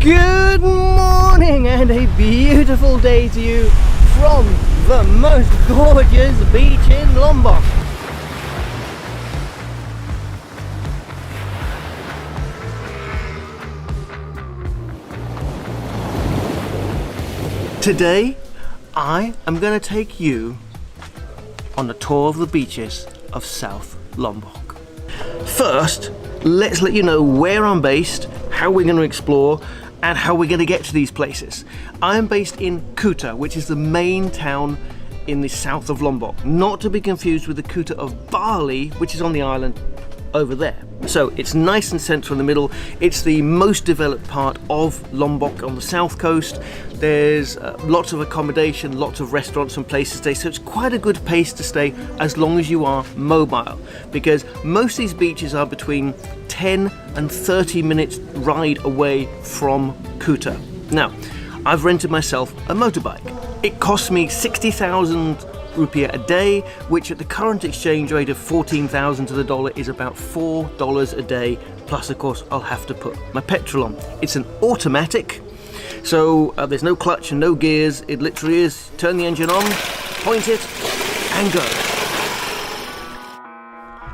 Good morning and a beautiful day to you from the most gorgeous beach in Lombok. Today, I am going to take you on a tour of the beaches of South Lombok. First, let's let you know where I'm based, how we're going to explore, and how we're going to get to these places. I am based in Kuta, which is the main town in the south of Lombok, not to be confused with the Kuta of Bali, which is on the island over there. So it's nice and central in the middle. It's the most developed part of Lombok on the south coast. There's lots of accommodation, lots of restaurants and places to stay, so it's quite a good place to stay as long as you are mobile, because most of these beaches are between 10 and 30 minutes ride away from Kuta. Now, I've rented myself a motorbike. It costs me 60,000 rupiah a day, which at the current exchange rate of 14,000 to the dollar is about $4 a day, plus of course I'll have to put my petrol on. It's an automatic, so there's no clutch and no gears. It literally is turn the engine on, point it and go.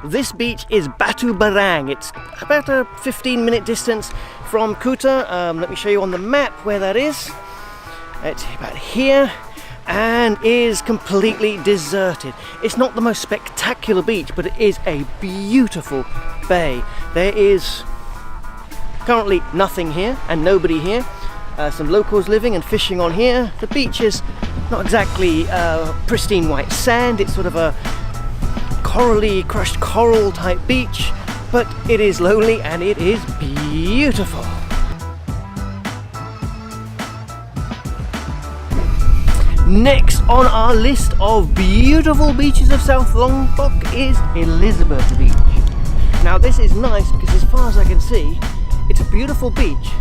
This beach is Batu Barang. It's about a 15-minute distance from Kuta. Let me show you on the map where that is. It's about here and is completely deserted. It's not the most spectacular beach, but it is a beautiful bay. There is currently nothing here and nobody here. Some locals living and fishing on here. The beach is not exactly pristine white sand. It's sort of a corally, crushed coral type beach, but it is lonely and it is beautiful. Next on our list of beautiful beaches of South Lombok is Elizabeth Beach. Now this is nice because as far as I can see, it's a beautiful beach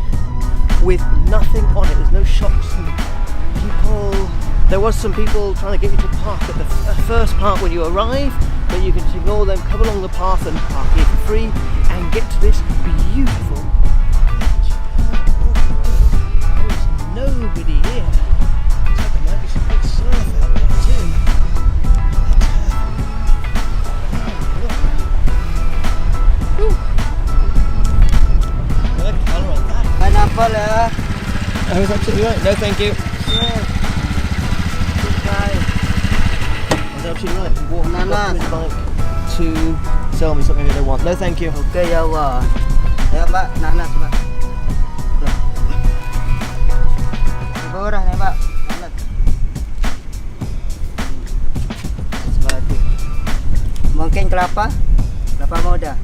with nothing on it. There's no shops and people. There was some people trying to get you to park at the first part when you arrive, but you can just ignore them, come along the path and park here for free and get to this beautiful beach. There's nobody here. Looks like there might be some good surf out there too. Good colour on that. Pineapple, Oh, is absolutely right. No, thank you. That's absolutely right. Walk up to his bike to sell me something that I want. No, thank you. Okay, ya Allah. Ya, Mbak, nanas, Mbak. Murah nih, Mbak. Nanas. Seperti. Mungkin kelapa muda.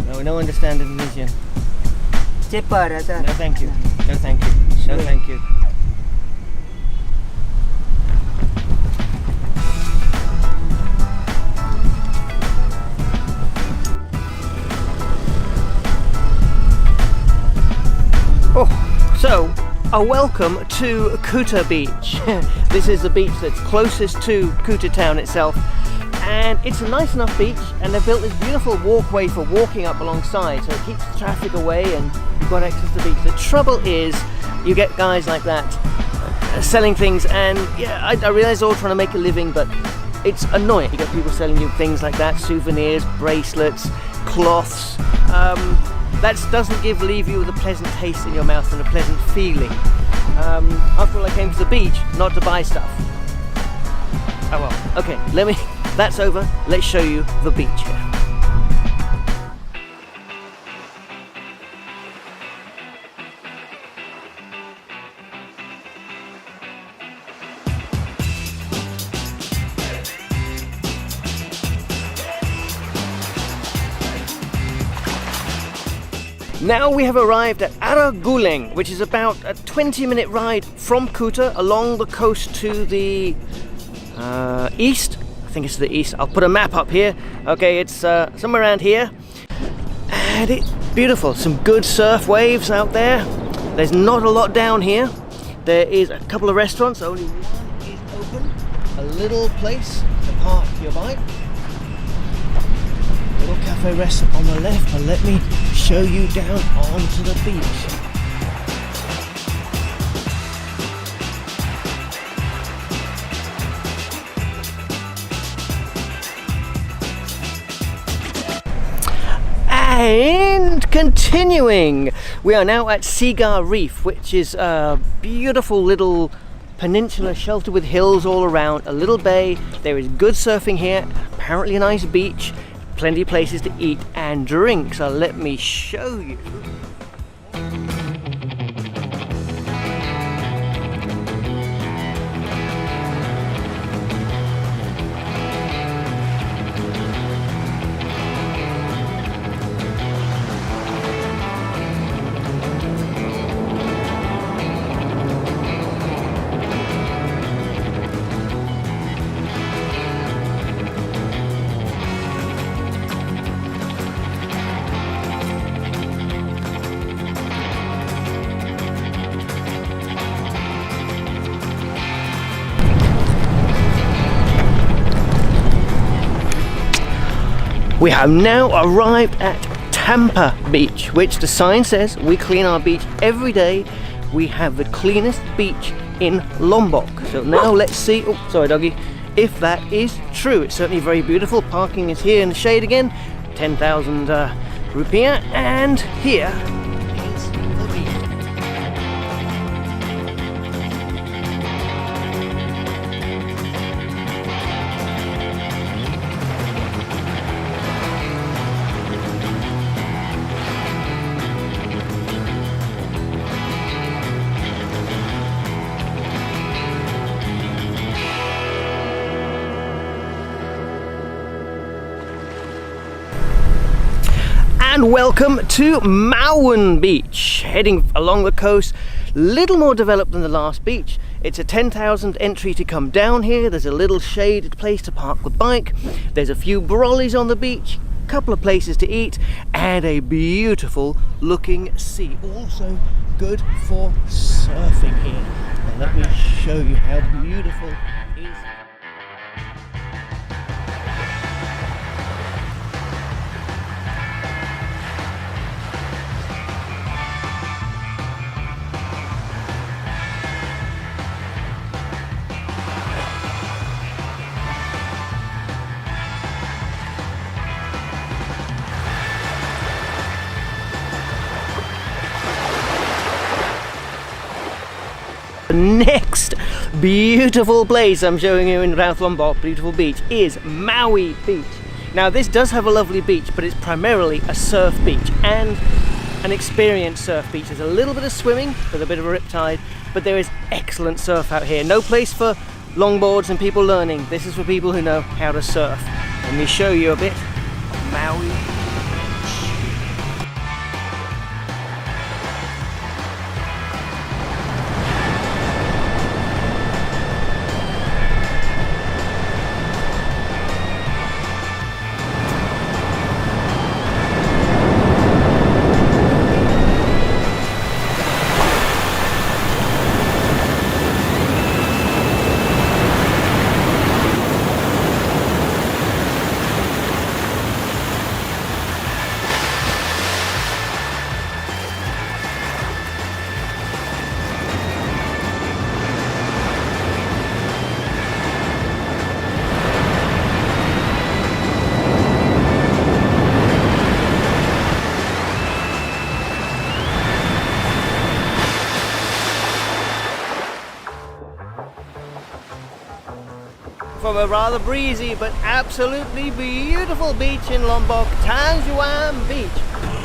No, no understand Indonesian. Cheaper, rasa. No, thank you. No, thank you. No, thank you. Oh, so a welcome to Kuta Beach. This is the beach that's closest to Kuta town itself, and it's a nice enough beach, and they've built this beautiful walkway for walking up alongside, so it keeps traffic away and you've got access to the beach. The trouble is you get guys like that selling things, and yeah, I realize they're all trying to make a living, but it's annoying. You get people selling you things like that, souvenirs, bracelets, cloths. That doesn't leave you with a pleasant taste in your mouth and a pleasant feeling. After all, I came to the beach not to buy stuff. Oh well, okay, that's over. Let's show you the beach here. Now we have arrived at Araguleng, which is about a 20-minute ride from Kuta along the coast to the east. I think it's to the east. I'll put a map up here. Okay, it's somewhere around here. And it's beautiful. Some good surf waves out there. There's not a lot down here. There is a couple of restaurants. Only one is open. A little place to park your bike. Little cafe restaurant on the left, but let me show you down onto the beach. And continuing, we are now at Seagull Reef, which is a beautiful little peninsula sheltered with hills all around, a little bay. There is good surfing here, apparently a nice beach, plenty of places to eat and drink. So let me show you. We have now arrived at Tampa Beach, which the sign says we clean our beach every day. We have the cleanest beach in Lombok. So now let's see, oh sorry doggy, if that is true. It's certainly very beautiful. Parking is here in the shade again, 10,000 rupiah, and here is the beach. And welcome to Mauen Beach, heading along the coast, little more developed than the last beach. It's a 10,000 entry to come down here. There's a little shaded place to park the bike. There's a few brollies on the beach, a couple of places to eat, and a beautiful looking sea. Also good for surfing here. Now let me show you how beautiful it is. Next beautiful place I'm showing you in South Lombok, beautiful beach, is Maui Beach. Now this does have a lovely beach, but it's primarily a surf beach and an experienced surf beach. There's a little bit of swimming with a bit of a riptide, but there is excellent surf out here. No place for longboards and people learning. This is for people who know how to surf. Let me show you a bit of Maui. From a rather breezy but absolutely beautiful beach in Lombok, Tanjuan Beach,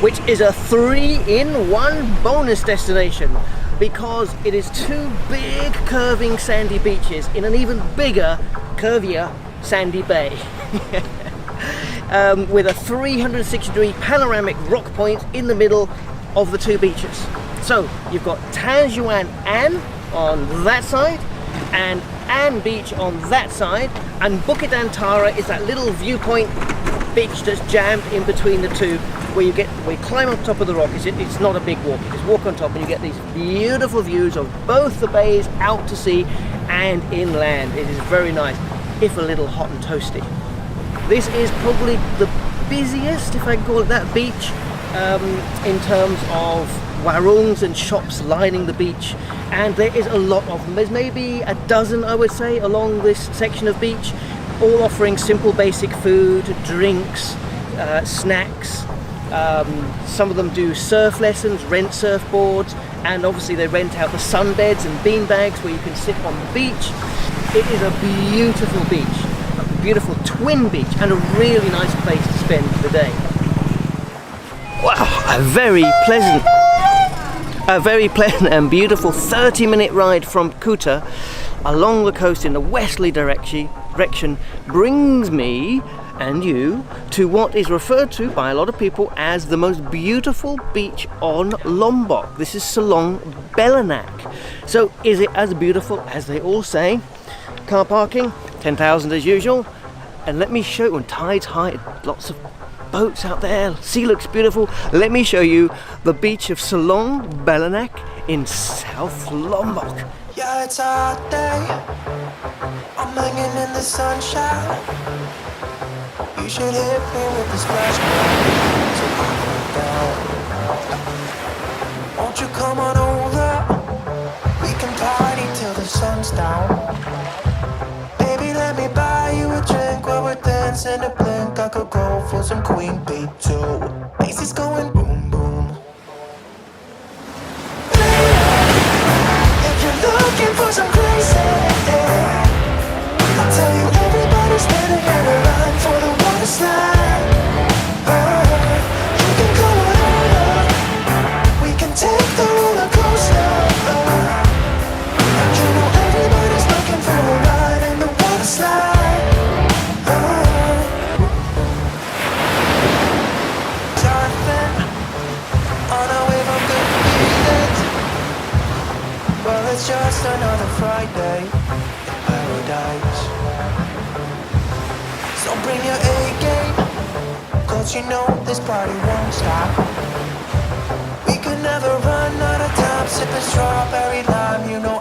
which is a 3-in-1 bonus destination because it is two big curving sandy beaches in an even bigger, curvier sandy bay. With a 360-degree panoramic rock point in the middle of the two beaches. So you've got Tanjuan An on that side and An Beach on that side, and Bukit Antara is that little viewpoint beach that's jammed in between the two, where you climb on top of the rock. It's not a big walk, you just walk on top and you get these beautiful views of both the bays out to sea and inland. It is very nice, if a little hot and toasty. This is probably the busiest, if I can call it that, beach in terms of warungs and shops lining the beach, and there is a lot of them. There's maybe a dozen, I would say, along this section of beach, all offering simple basic food, drinks, snacks, Some of them do surf lessons, rent surfboards, and obviously they rent out the sunbeds and beanbags where you can sit on the beach. It is a beautiful beach, a beautiful twin beach, and a really nice place to spend the day. Wow, a very pleasant and beautiful 30-minute ride from Kuta along the coast in a westerly direction brings me and you to what is referred to by a lot of people as the most beautiful beach on Lombok. This is Selong Belanak. So is it as beautiful as they all say? Car parking, 10,000 as usual. And let me show you, and tide's high, lots of boats out there, sea looks beautiful. Let me show you the beach of Selong Belanak in South Lombok. Yeah, it's a hot day. I'm hanging in the sunshine. You should hit me with the splash pad so I can down. Won't you come on over? We can party till the sun's down. Baby, let me buy you a drink while we're dancing a blink. I could go for some Queen Bee too. Bass is going boom boom. If you're looking for some crazy, I'll tell you everybody's standing in a line for the water slide. You can go on, we can take the roller coaster. And you know everybody's looking for a ride in the water slide. Surfing on a wave of good feelings. Well, it's just another Friday in paradise. So bring your A-game, 'cause you know this party won't stop. We could never run out of time, sipping strawberry lime. You know